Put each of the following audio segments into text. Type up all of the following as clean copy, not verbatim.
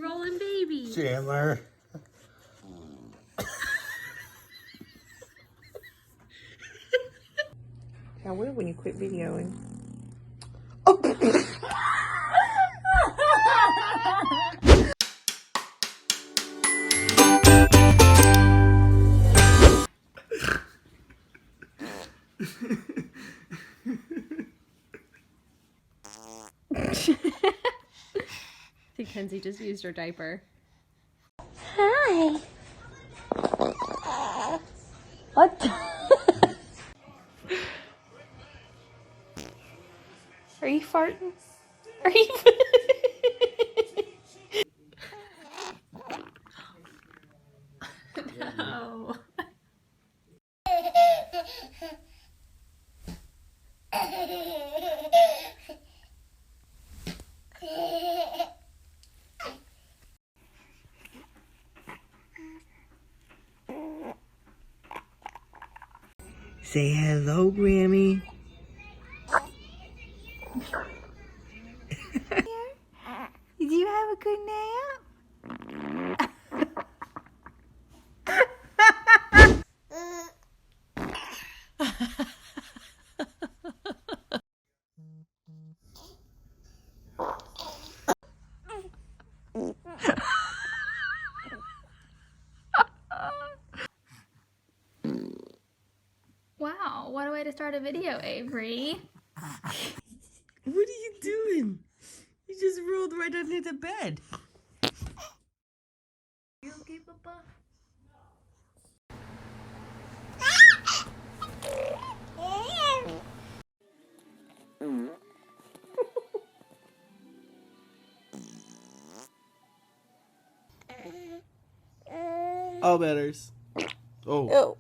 rolling baby. Chandler. I will when you quit videoing. I think Kenzie just used her diaper. Hi. What? Are you farting? Are you? No. Say hello, Grammy. Did you have a good nap? Wow, what a way to start a video, Avery. What are you doing? You just rolled right under the bed. You okay, Papa? All betters. Oh.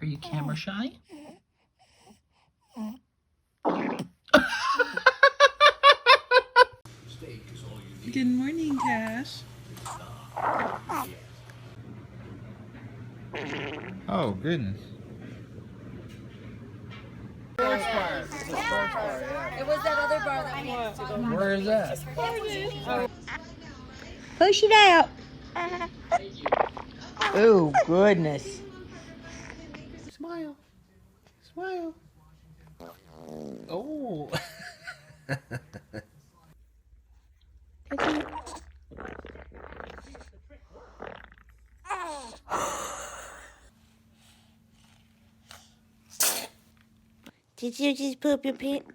Are you camera shy? Good morning, Cash. Oh, goodness. It was that other bar that we had to go. Where is that? Push it out. Oh, goodness. Smile. Smile. Oh. Did you just poop your pants?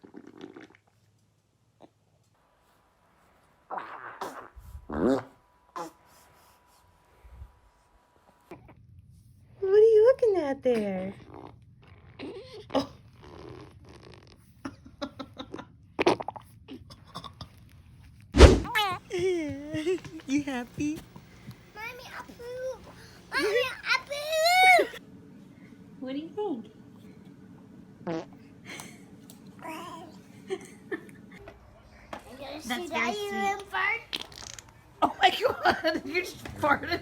What are you looking at there? Oh. You happy? Mommy, I poop. Mommy, I poop. What do you think? That's very sweet. Fart? Oh my God, you're just farting.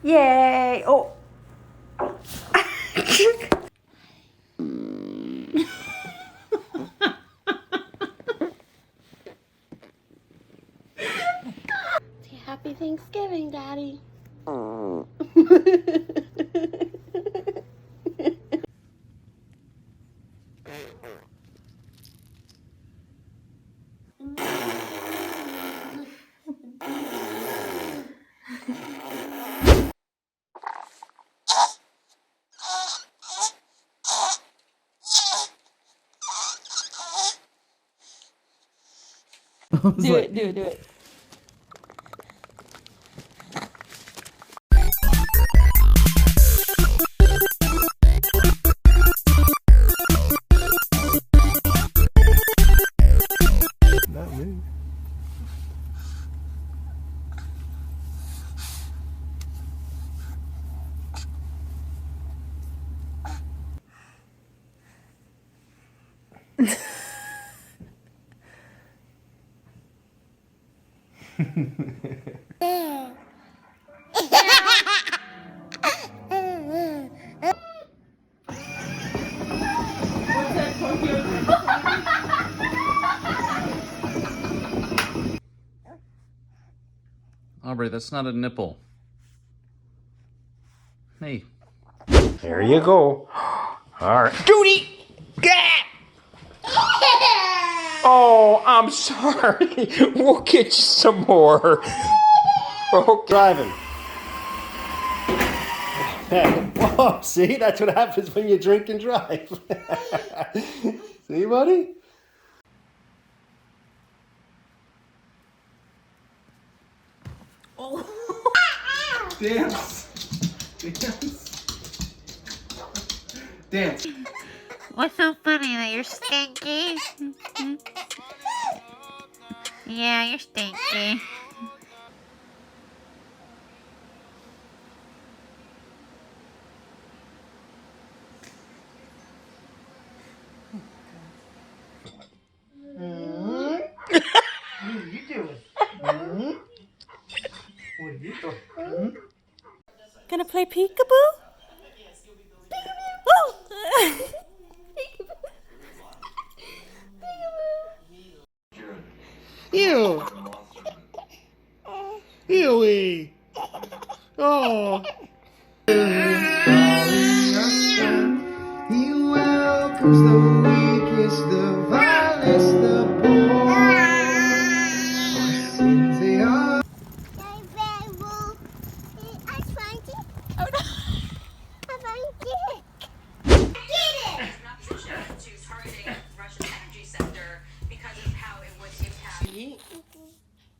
Yay. Oh. Happy Thanksgiving, Daddy. Do it. Not me. Aubrey, that's not a nipple. Hey. There you go. All right. Judy! Gah! Oh, I'm sorry. We'll get you some more. Oh, driving. Oh, see? That's what happens when you drink and drive. See, buddy? Oh. Dance. Dance. Dance. What's so funny that you're stinky? Yeah, you're stinky. What are you doing? What are you doing? Gonna play peekaboo? Oh! Ew. Ewy. Oh. He welcomes the weakest, the vilest, the poor. Since they are.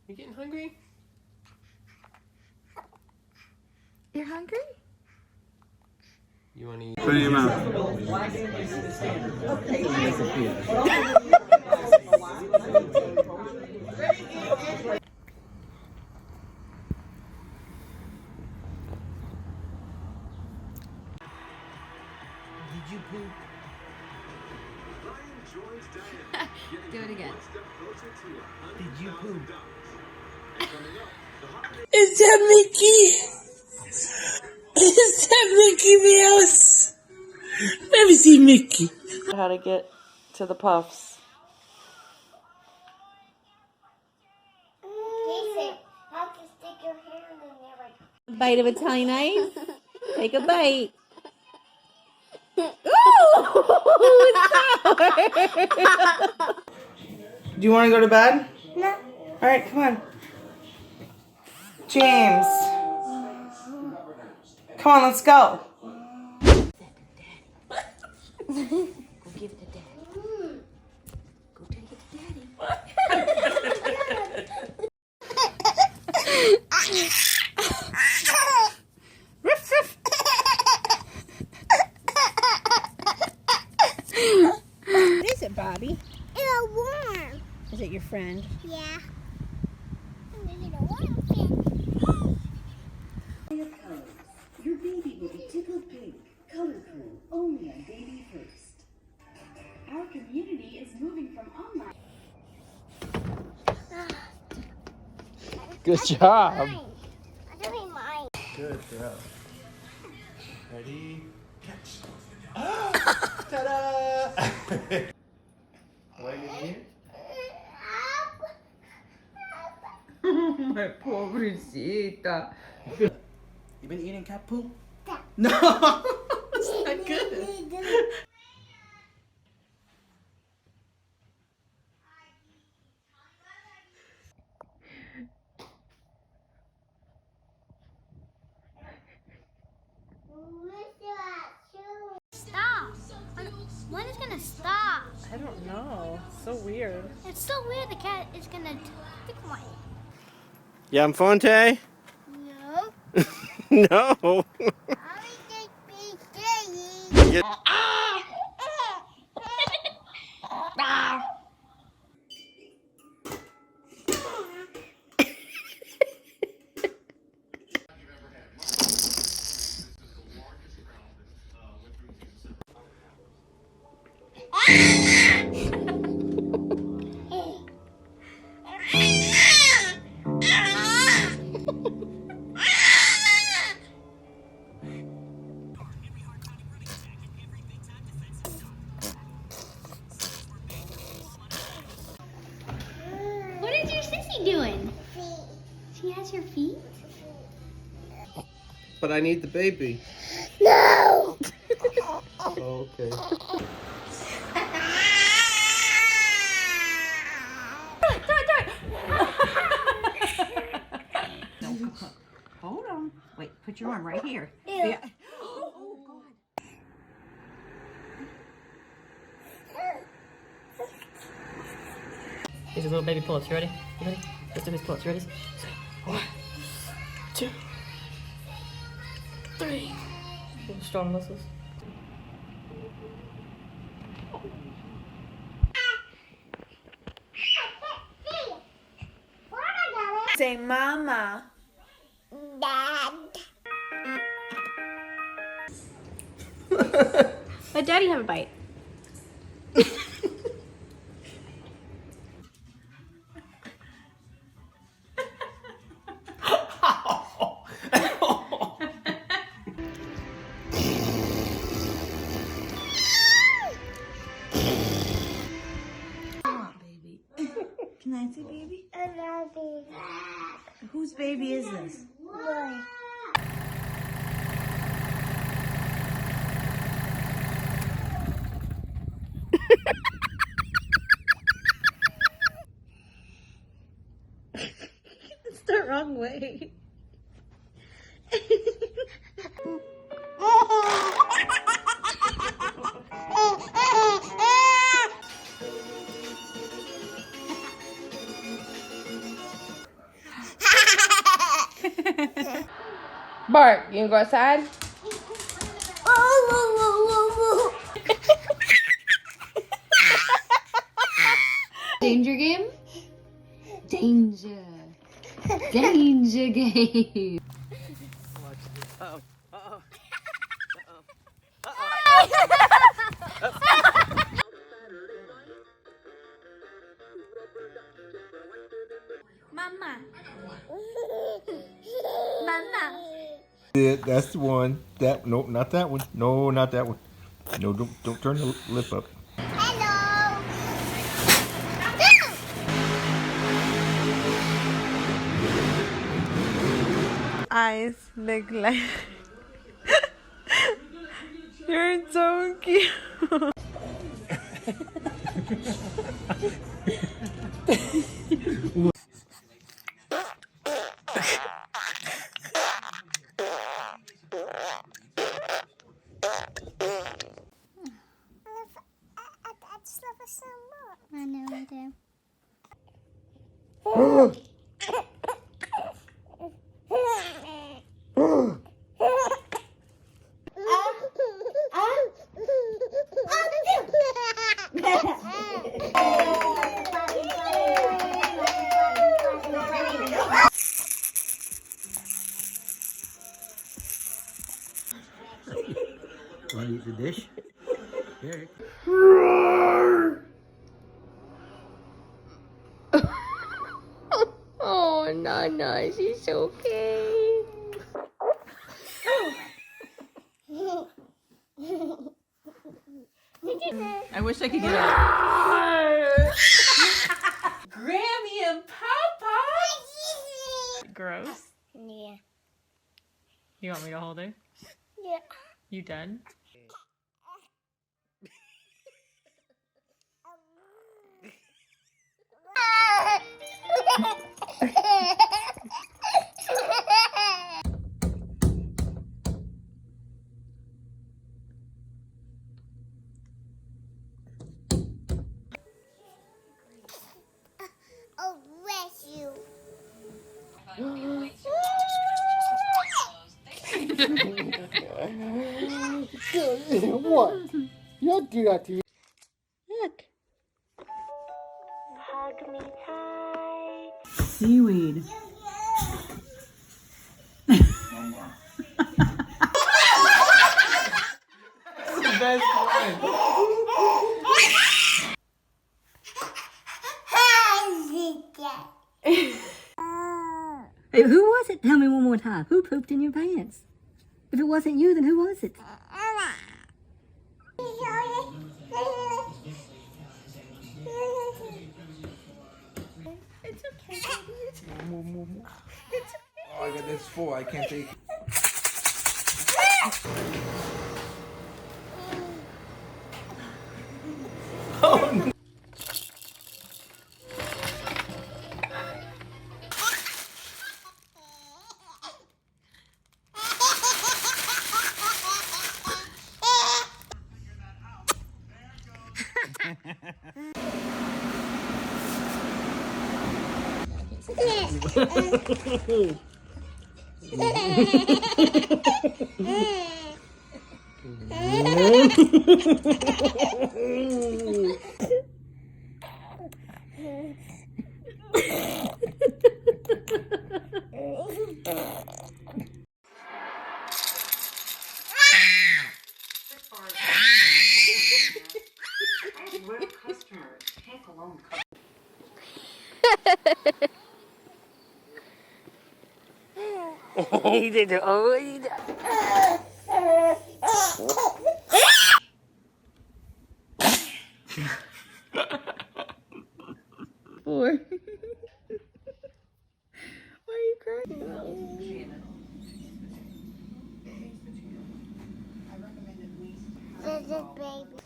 You getting hungry? You're hungry? You want to eat? Put it in your mouth. Did you poop? Do it again. Did you poop? Is that Mickey? Is that Mickey Mouse? Let me see Mickey. How to get to the puffs. Jason, how to stick your hand in there like... Bite of Italian ice. Take a bite. Do you want to go to bed? No. Alright, come on. James. Come on, let's go. Go give it to Daddy. Go take it to Daddy. What is it, Bobby? It's warm. Is it your friend? Yeah. Your baby will be tickled pink, colorful, only on Baby First. Our community is moving from online. Good job. I'm doing mine. Good job. Ready? Catch. Ta-da! What are you eating? My pobrecita. You been eating cat poop? No! It's not good. Stop. When is gonna stop? I don't know. So weird. It's so weird the cat is gonna pick my... You having fun, Tay? No. No. I just be Get- What is your sissy doing? She has your feet? But I need the baby. No! Oh, okay. Hold on. Wait, put your arm right here. Yeah. Oh, God. Here's your little baby pull-ups. You ready? You ready? Let's do these pull-ups. You ready? 1, 2, 3. Strong muscles. Say mama. Let daddy have a bite. Baby. Can I see baby? I love baby. Whose baby is this? Boy. It's the wrong way. Bart, you gonna go outside? Danger game? Danger. Danger game. Uh-oh. Uh-oh. Mama. Mama. Yeah, that's the one. That no, not that one. No, not that one. No, don't turn the lip up. Eyes look like you're so cute. I know I do. Want to eat the dish? Here. Oh, Nana, she's okay. I wish I could get out. Grammy and Papa. Gross. Yeah. You want me to hold her? Yeah. You done? Oh, bless you. What? You don't do that to you. Look. Hug me tight. Seaweed. The best one. Hey, who was it? Tell me one more time. Who pooped in your pants? If it wasn't you, then who was it? It's okay. Oh, I got this full. I can't take it. Customer can't alone. He did it. Oh, he did. Boy. Why are you crying? There's a baby.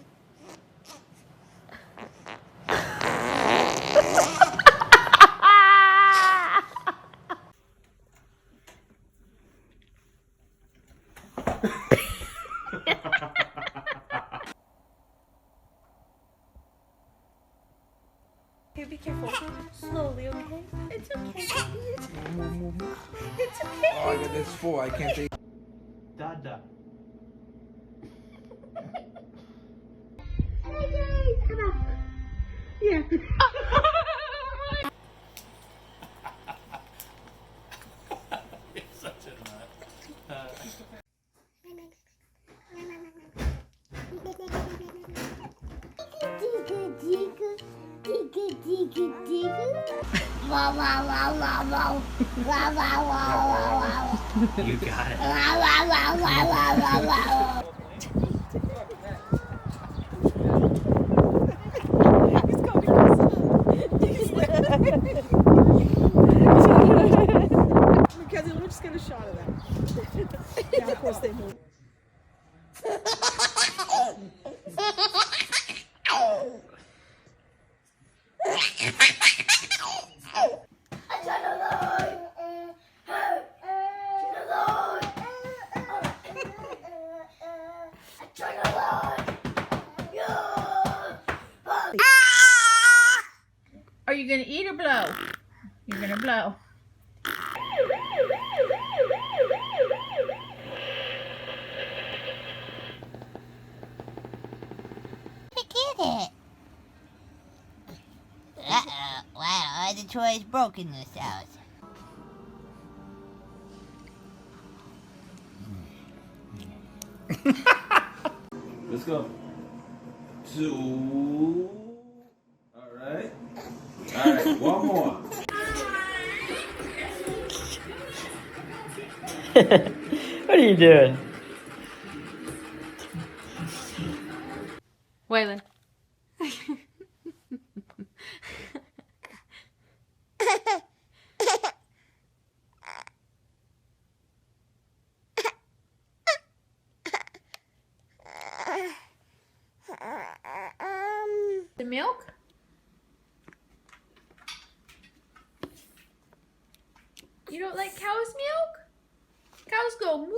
Okay, be careful. Slowly, okay? It's okay. It's okay. Oh, I got this full. I can't take. Dada. Wow, wow, wow, wow, wow. Wow, wow, wow, wow, wow. You got it. Wow, wow, wow, wow, wow, wow, wow. Mackenzie, let me just get a shot of that. Yeah, of course they move. Are you gonna eat or blow? You're gonna blow. Get it. Wow, the toy's broken in this house. Let's go. 2. All right. All right. One more. What are you doing? Waylon. The milk? You don't like cow's milk? Cows go moo.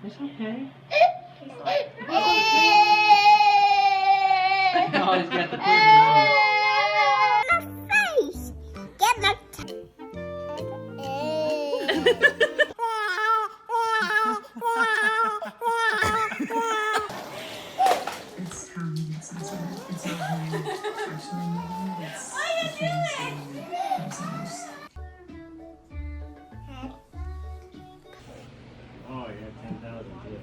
It's okay. Oh, he's got the Face. Get my It's it's not actually meaning, it's the things themselves. Oh, you had 10,000, yeah.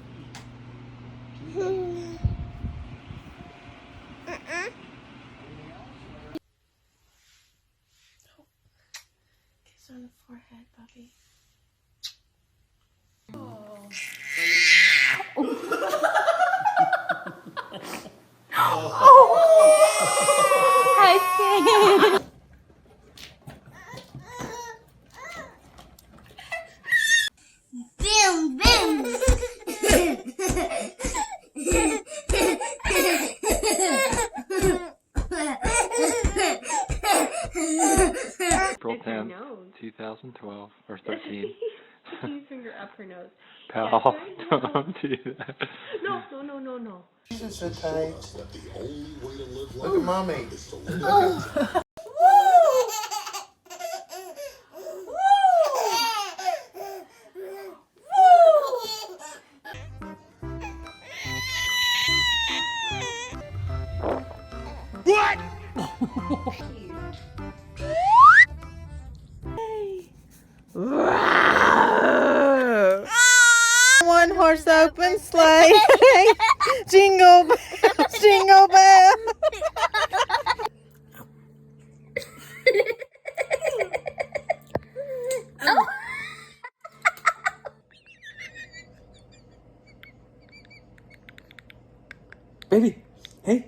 Kiss on the forehead, puppy. Oh. 2012 or 13. Can you finger up her nose? Pal, don't do that. No. She's so tight. Look at mommy. One horse open sleigh. Jingle bell, jingle bell. Baby, hey.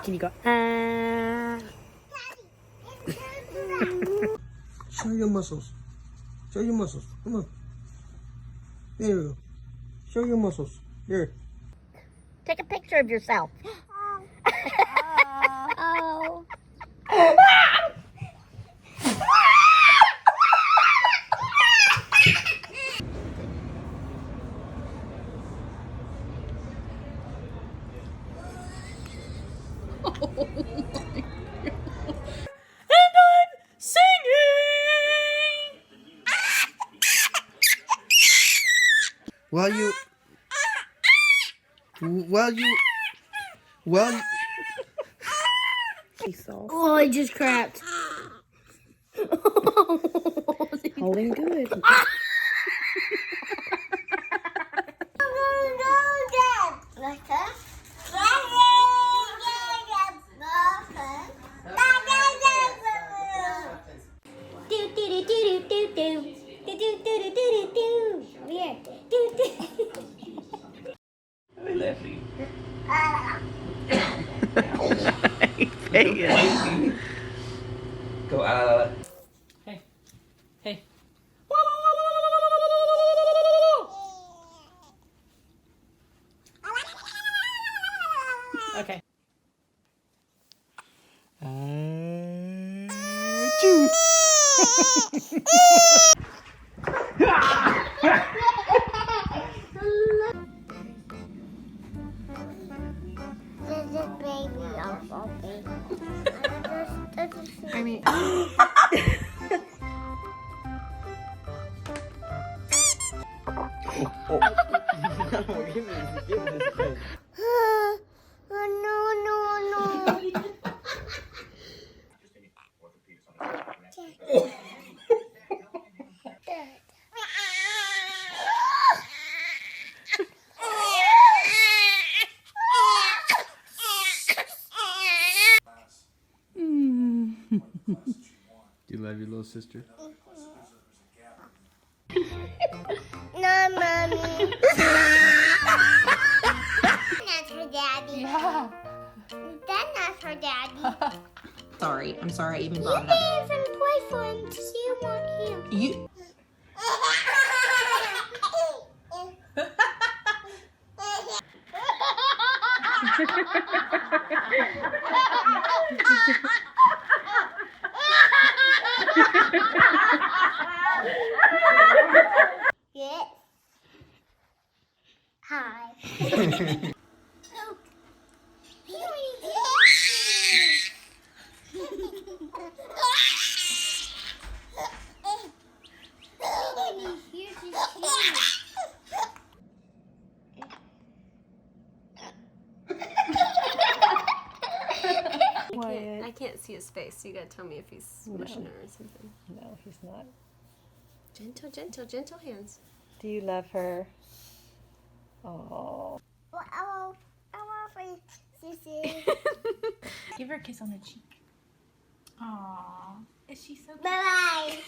Can you go? Show your muscles. Show your muscles. Come on. There we go. Show your muscles. There. Take a picture of yourself. Oh. Oh, I just crapped. Holding good. Go out. Hey. Okay. I mean, Do you love your little sister? No, mommy. That's her daddy. Yeah. That's not her daddy. Sorry, I'm sorry I even You brought it up. can't even play for him because you want him. You. Yes. Hi. I can't see his face, so you gotta tell me if he's smushing her or something. No, he's not. Gentle hands. Do you love her? Oh. Well, I want for Sissy. Give her a kiss on the cheek. Aww. Is she so cute? Bye-bye.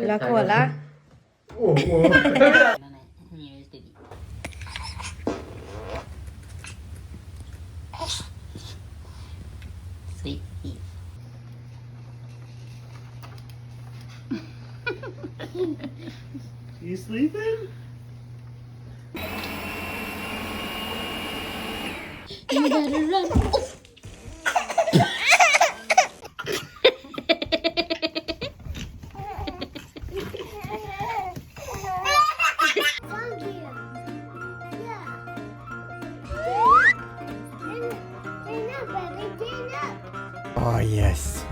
La cola. You sleeping? You better run. Oh, yes.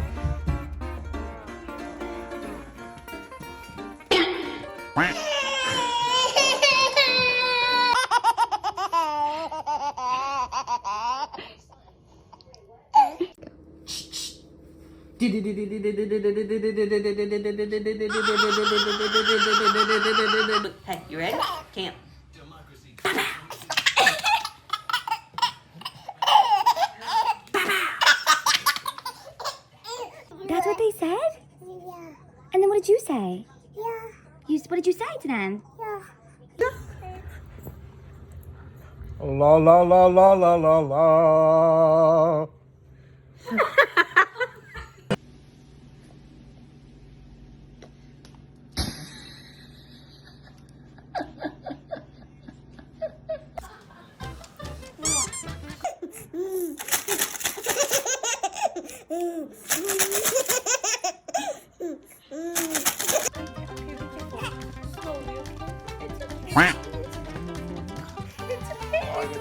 Hey, you ready? Camp. That's what they said? Yeah. And then what did you say? Yeah. What did you say to them? Yeah. La la la la la la la.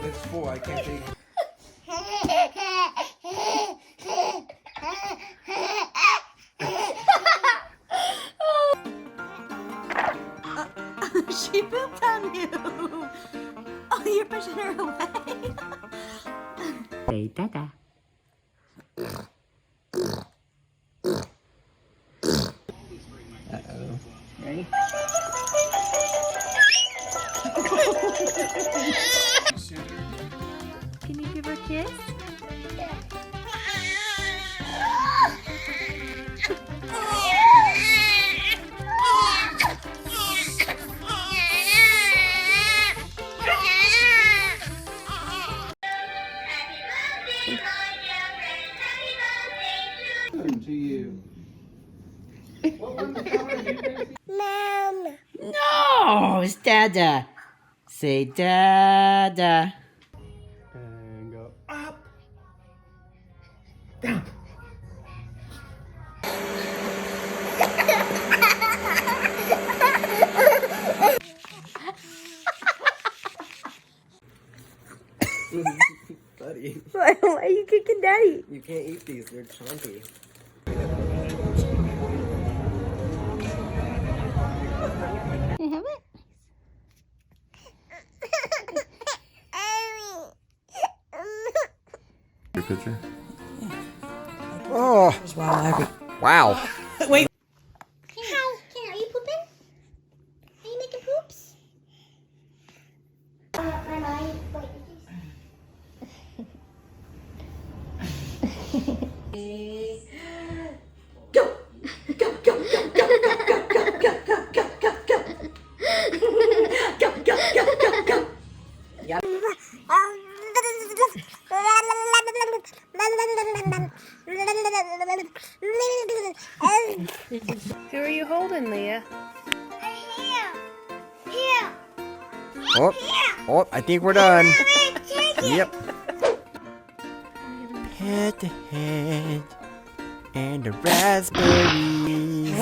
It's full. I can't take it. She pooped on you. Oh, you're pushing her away. Say dada. Ready? Can you give her a kiss? To you. Mom. No, it's Dada. Say Dada. And go. Buddy, Why are you kicking Daddy? you can't eat these. They're chunky. Can you have it? Your picture? Oh, wow. Wait. Are you pooping? Are you making poops? Go. Go, go, go, go, go, go, go, go, go, go, go, go. Go, go, go, go, go. Yep. Who are you holding, Leah? Oh, I think we're done. Yep. Head to head and the raspberries.